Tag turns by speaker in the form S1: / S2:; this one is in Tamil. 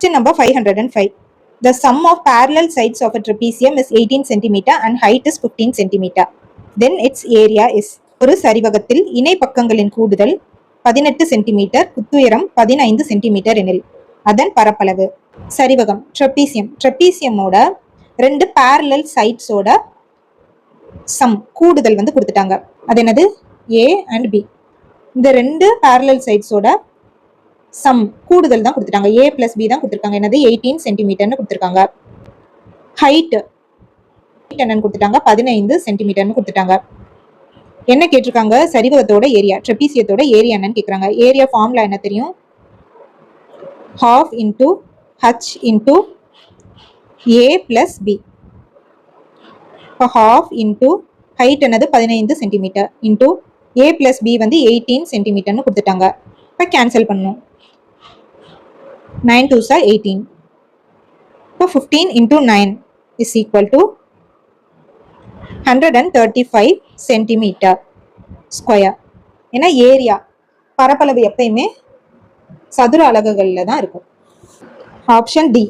S1: Question number 505. The sum of parallel sides of a trapezium is 18 cm and height is 15 cm. Then its area is. ஒரு சரிவகத்தில் இணை பக்கங்களின் கூடுதல் 18 சென்டிமீட்டர், குத்துயரம் 15 சென்டிமீட்டர் எனில் அதன் பரப்பளவு. சரிவகம் ட்ரெபீசியம். ட்ரெபீசியமோட ரெண்டு parallel சைட்ஸோட சம் கூடுதல் வந்து கொடுத்துட்டாங்க. அது என்னது? A and B. இந்த ரெண்டு parallel சைட்ஸோட சம் கூடுதல் தான் கொடுத்துட்டாங்க. A plus B தான் கொடுத்துருக்காங்க. என்னது? 18 சென்டிமீட்டர்னு கொடுத்துருக்காங்க. ஹைட் என்னன்னு கொடுத்துட்டாங்க? 15 சென்டிமீட்டர்னு கொடுத்துட்டாங்க. என்ன கேட்டிருக்காங்க? சரிவகத்தோட ஏரியா, ட்ரெபீசியத்தோட ஏரியா என்னன்னு கேட்குறாங்க. ஏரியா ஃபார்முலா என்ன தெரியும்? half into h into a plus b. இப்போ half into height என்னது? 15 centimetre into a plus b வந்து 18 சென்டிமீட்டர்னு கொடுத்துட்டாங்க. இப்போ கேன்சல் பண்ணணும். 9 2s are 18. இப்போ 15 into 9 is equal to 135 centimetre square. ஏன்னா ஏரியா பரப்பளவு எப்பயுமே சதுர அலகுகள்ல தான் இருக்கும். Option D.